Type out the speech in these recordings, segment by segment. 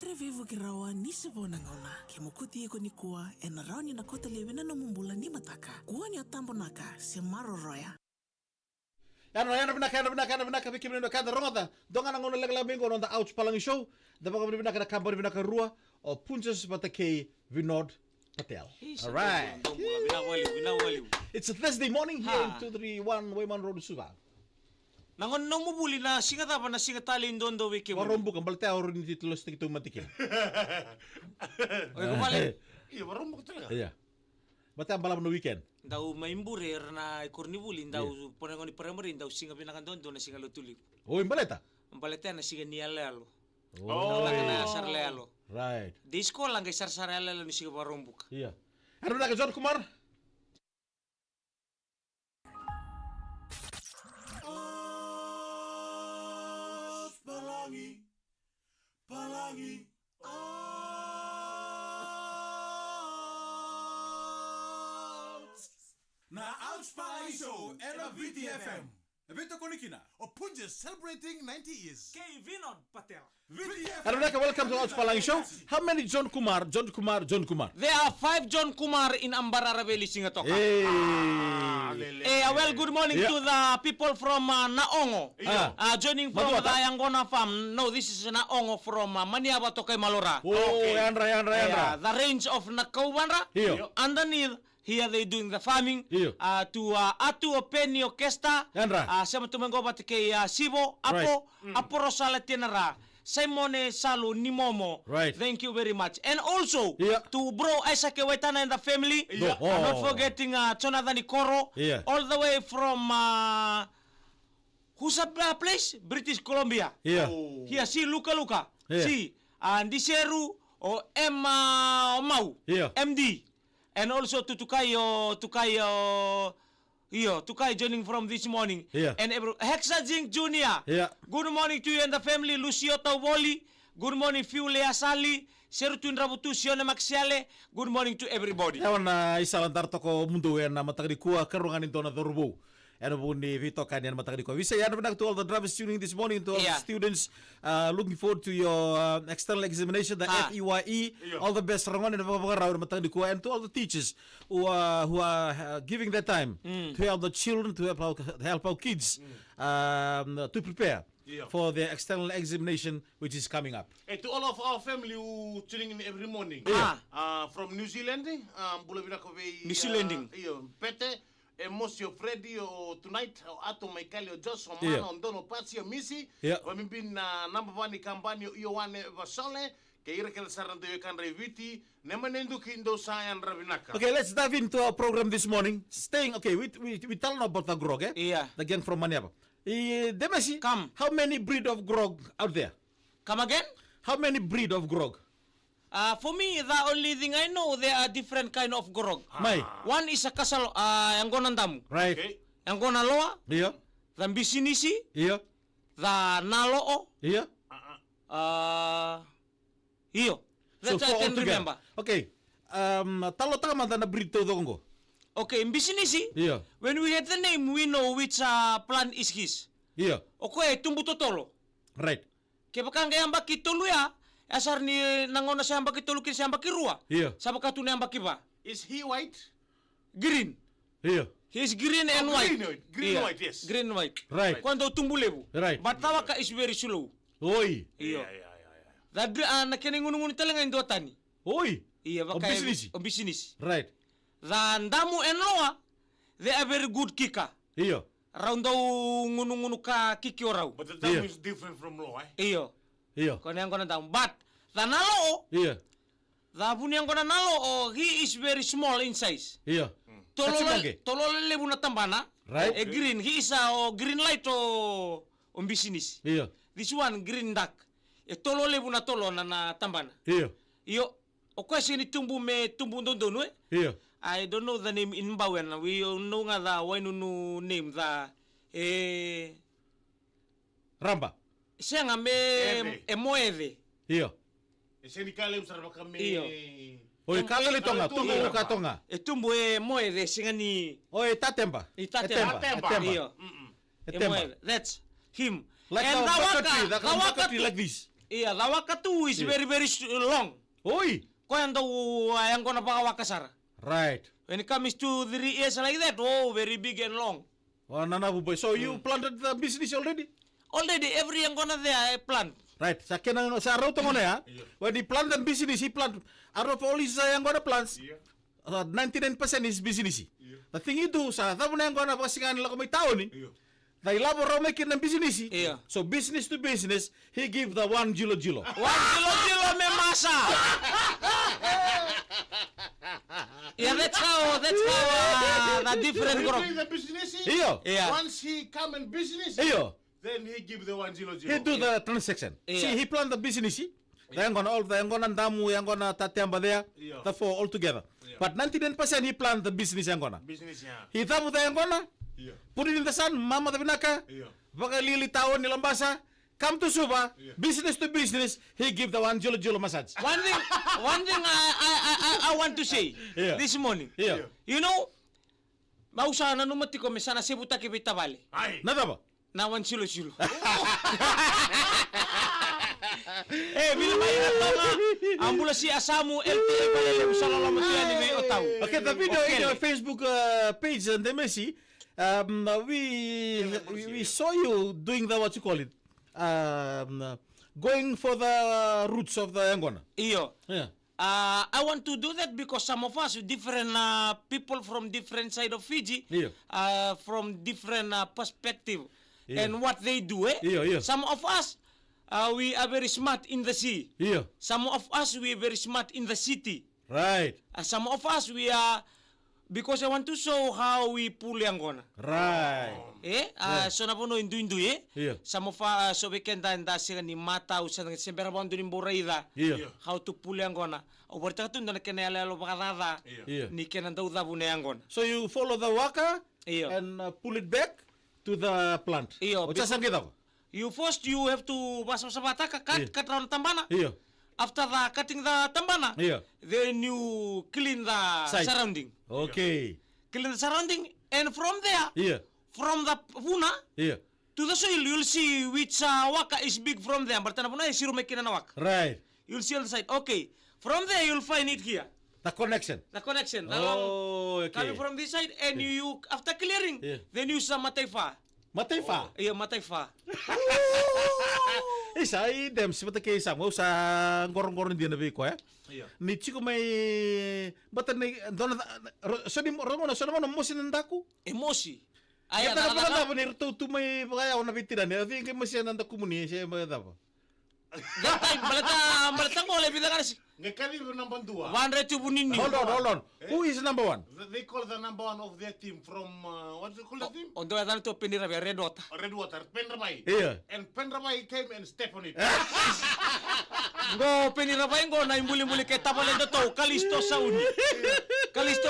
Kere vivu kirawa nisi bona ngauna. Kemukuti iko ni kuwa ena rauni na kota lewina no mumbula ni mataka. Kuwa ni atambo naka se maro roya. Yana binaka bikin binaka kada rongata. Donga na ngono legla mingo on the Ouch Palangi show. Da baka binaka na kambar binaka rua o punches batake Vinod Patel. All right. It's a Thursday morning here in 231 Wayman Road Suva. Nangon nang mubuli na singa tapa na singa tali indondo wiki mo. Warombu kambal te auro ni titulos tikito matikin. Oy kumali. Iya warombu talaga. Iya. Bata balam no weekend. Daw maimbure na ikornibuli daw ponengo ni primary daw singa pinakandondo na singa lutuli. Oh, imbaleta. Ambaleta na singa nialelo. Oh. Na sarlelo. Right. Di sekolah ngai sarsarelo ni singa warombuk. Iya. Ano na ka John Kumar? Palangi. Na Ouch Palangi Show, era VTFM. Ebito konikina. Opunje celebrating 90 years. Kay Vinod Patel. VTFM. Ano na ka welcome to Ouch Palangi show. How many John Kumar? There are 5 John Kumar in Ambararabeli Singatoka. Hey. Well, good morning to the people from Naongo. Joining from Maduata. the Yangona farm. No, this is Naongo from Maniaba Tokai Malora. Oh, Okay. Yandra. The range of Nakaubanra. Iyo. Underneath, here they doing the farming. Iyo. To Atu Openi Orchestra. Yandra. Sama tumengo batike Sibo. Apo. Aporosala Tenara. Simone Salu Nimomo. Right. Thank you very much. And also Yeah. to bro Isaac Waitana and the family. Yeah. Not forgetting Jonathan Ikoro. Yeah. All the way from who's that place? British Columbia. Yeah. Here, see Luka. Yeah. See Ndiseru or Emma Mau. Yeah. MD. And also to Tukayo Tukai joining from this morning. Yeah. And Hexa Jing Jr. Yeah. Good morning to you and the family. Lucio Tawoli. Good morning, Fiule Asali. Serutun Rabutu Sione Maxiale. Good morning to everybody. Ewan na isalantar toko mundo yan na matagdikua karungan ito na Dorbo. Ano po ni Vito kanyan matagdikua. We say ano to all the drivers tuning this morning, to all the students looking forward to your external examination, the FEYE. All the best rangon na pagpapagaraw na matagdikua, and to all the teachers who are giving their time to help the children, to help our kids to prepare for the external examination which is coming up. To all of our family who tuning in every morning. From New Zealand, New Zealanding. Pete, Mosio Freddy, tonight, Ato Michael, Josh, Romano, Ondono, Pazio, Missy, Pamimpin, number 1 Campani, Ioane Vasole, Kaira Kelsaran de Kanreviti, Nemanendu Kindo Sayan Ravinaka. Okay, let's dive into our program this morning. We tell them about the grog, eh? Yeah. The gang from Maniaba. Demasi, Come. how many breed of grog out there? Come again? How many breed of grog? For me, the only thing I know, there are different kind of grog. May. One is a kasal, yang gonandamu. Right. Okay. Yang gonaloa, Yeah. the bisinisi, Yeah. the naloo, Yeah. hiyo. That's I can remember. Okay. Talo tama na breed to dongo. Okay, in bisinisi, Yeah. when we get the name, we know which plant is his. Yeah. Okay, tumbu totolo. Right. Kaya yamba kitulu ya, asar ni nangona sa yamba kitulu kin sa yamba kirua. Yeah. Sa bakatu na yamba kiba. Is he white? Green. Yeah. He is green and white. Green and white, yes. Green and white. Right. Quando tumbulebu. Right. But tawaka is very slow. Oi. Iyo. Yeah. That na kiningunungun talaga ndo tani. Oi. Iya O business. O business. Right. The Ndamu and Loa, they are very good kicker. Yeah. Round daw ngunu ka kiki oraw. But the dam is different from law, eh? Iyo. Yeah. Kono yang kono daw. But the Nalo, Yeah. the buni yang kono Nalo, he is very small in size. Yeah. Katsimage. Tolole lebu na tambana. Right. Green. He is a green light o business. Yeah. This one green duck. Tolo lebu na tolo na tambana. Yeah. Iyo. O question ni tumbu ndono eh. Yeah. I don't know the name in Bawen. We know nga the wainunu name the Ramba. siya nga moede. Yeah. Senikale usarap kami. Iyo. Oi kala le tonga, Tunga. tunga ka tonga. Tumbu moede siya nga ni Oi tatemba. Tatemba. Iyo. Etemba. Moede. That's him. Like and the coconut tree like this. Iya, the waka too is very long. Oi. Kau yang tahu yang kau nampak waka sar. Right. When it comes to 3 years like that, very big and long. Oh, nana boy. So you planted the business already? Already every yang kau there plant. Right. Sa araw to ngone ya. When he plant the business, he plant out of all his yang gonna plants. 99% is business. The thing itu sa tamo na yang gonna pasingan nila kung may tao ni. The ilabor making ng business. So business to business, he give the 1 jilo. 1 jilo me masa. Yeah, that's how the different group. The business. Yeah. Once he come in business. Then he give the 1 jilo. He do the transaction. See, he plan the business. Yang gonna damu, yang gonna tatiamba there, the 4 all together. But 99% he plan the business yang gonna. Business, yeah. He tamu the yang gonna. Put it in the sun, mama tabinaka. Baka lili taon nilambasa. Come to Suba, business to business, he give the 1 jilo massage. One thing I want to say this morning. You know, mausa na numati ko mesana sebuta ke bitabale. Nada ba? Na 1 jilo. Bila maingat mga ambula si Asamu LTA palele usalala matuya ni may otaw. Okay, the video in your Facebook page and the Messi, we saw you doing the what you call it, going for the roots of the Angona. Iyo. Yeah. I want to do that because some of us, different people from different side of Fiji, from different perspective, and what they do. Some of us. We are very smart in the sea. Some of us we are very smart in the city. Right. Some of us we are because I want to show how we pull Angona. Right. So na puno indu Some of us so we can da sila ni mata usang sembera bondo ni boraida. How to pull Angona. O berta tu na kenela lo bakarada. Ni kenan daw da bune Angona. So you follow the waka and pull it back to the plant. O chasang kita. You first you have to basa-basa cut round tambana. After the cutting the tambana, then you clean the surrounding. Okay. Clean the surrounding, and from there, from the puna to the soil, you'll see which waka is big from there. But puna is zero making waka. Right. You'll see on the side. Okay. From there, you'll find it here. The connection. The connection. Oh, okay. Coming from this side, and you after clearing, then you use mataifa. Mataifa? Iya, mataifa. Isa, dem seperti kayak sama sa gorong-gorong dia nabi ko ya. Ni chiko may batan ni dona so di romo so naman mo sinandaku. Emosi. Ay, ta pa pa ni tu may kaya ona bitiran. I think mo sinandaku mo ni siya may dapat. That time balata ko le bidagan si. Ngekali number 2. Hold on. Who is number 1? They call the number 1 of their team from what do you call the team? Ondo ada to Penira Red Water. Red Water, Penrabai. And Penrabai came and stepped on it. Go Penira go na imbuli-imbuli kay tapale to Kalisto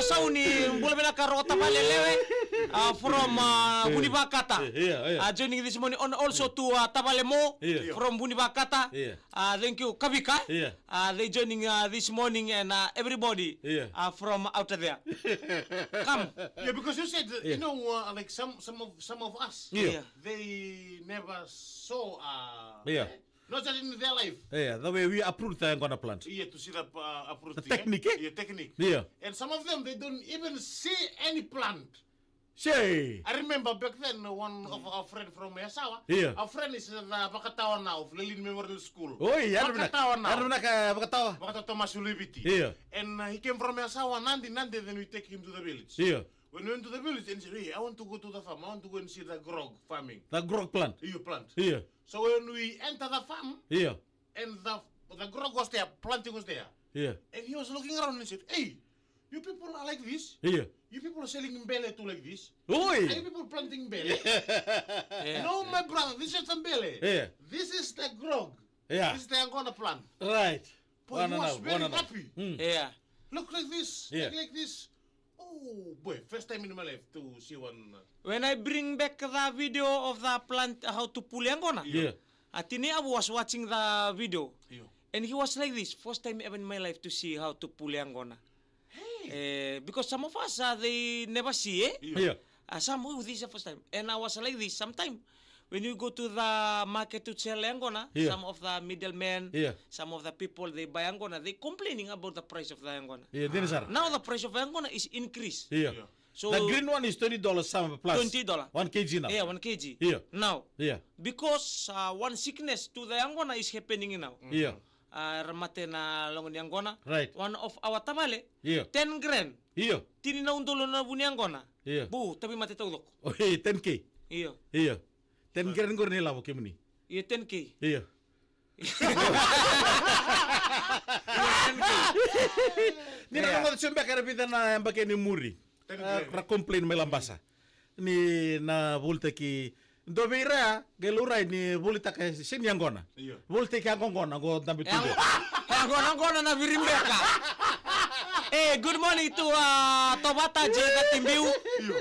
Sauni mbula bela karota palelewe from Bunibakata. Joining this morning on also to Tapalemo from Bunibakata. Thank you Kabika. They joining this morning and everybody from out there. Come. Yeah, because you said you know like some of us they never saw not just in their life. The way we approve the Angona plant. To see the approve the technique. Technique. And some of them they don't even see any plant. Say. I remember back then one of our friend from Yasawa. Our friend is the Pakatawa now of Lelin Memorial School. Oh yeah, Pakatawa now. Pakatawa Thomas Ulibiti. And he came from Yasawa, Nandi, then we take him to the village. When we went to the village and he said, hey, I want to go to the farm. I want to go and see the grog farming. The grog plant. Plant. So when we enter the farm, and the grog was there, planting was there. And he was looking around and said, hey, you people are like this? You people are selling mbele too like this? Oi! Are you people planting mbele? No, my brother, this is mbele. This is the grog. This is the Angona plant. Right. But he was very happy. Look like this, like this. Oh boy, first time in my life to see one. When I bring back the video of the plant, how to pull Angona, Atini I was watching the video, and he was like this. First time ever in my life to see how to pull Angona. Because some of us they never see some this is the first time, and I was like this. Sometimes when you go to the market to sell angona, Yeah. some of the middlemen, Yeah. some of the people they buy angona, they complaining about the price of the angona. Iya, din sir. Now the price of angona is increased. Iya. So The green one is $20 some plus. $20. 1 kg now. Yeah, 1 kg. Yeah. Now, Iya. because one sickness to the angona is happening now. Iya. Ramate na longon ni angona. Right. One of our tamale, Iya. 10 grand. Iya. Tini na undolo na buni angona. Iya. Bu, tabi mate taudok. Oh, iya, 10K. Iya. Iya. 10 kg ngor nila mo kimuni. Iya 10K. Iya. Ni na kamo tsumba kara pita na mbake ni muri. Ra complain me lambasa. Ni na volte ki ndo beira gelura ni volta ka sin yangona. Volte ki angona go dambi tudo. Angona na virimbeka. Good morning to Tobata Jeka Timbiu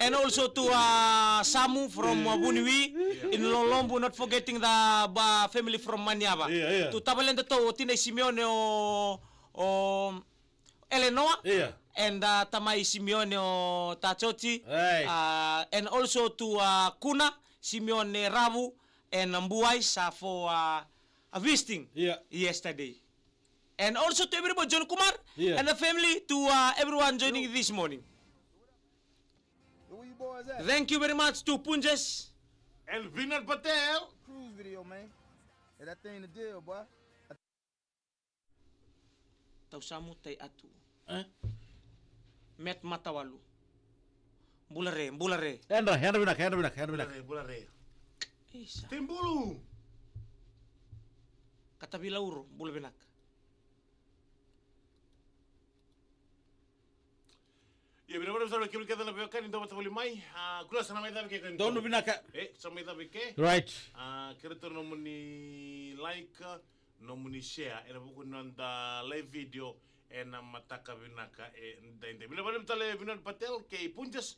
and also to Samu from Buniwi in Lolombu, not forgetting the family from Manyaba. To Tabalenda to Tina Simeone o Eleanor and Tamai Simeone o Tachoti and also to Kuna Simeone Ravu and Mbuai for visiting yesterday. And also to everybody, John Kumar and the family, to everyone joining this morning. Where you boys at? Thank you very much to Punjas. And Vinod Patel. Cruise video, man. Hey, that thing the deal, boy. Tausamu tay atu. Met matawalu. Bulare. Hendra binak. Bulare. Isa. Timbulu. Katabilauro, bulabenak. Ya benar benar sabe que kita na bekan indo mata mai kula sana mai dabe ke Donu binaka. sama mai dabe ke Right. kira to no muni like no muni share ena buku nanda live video ena mataka binaka ndende benar benar tale Vinod Patel ke Punjas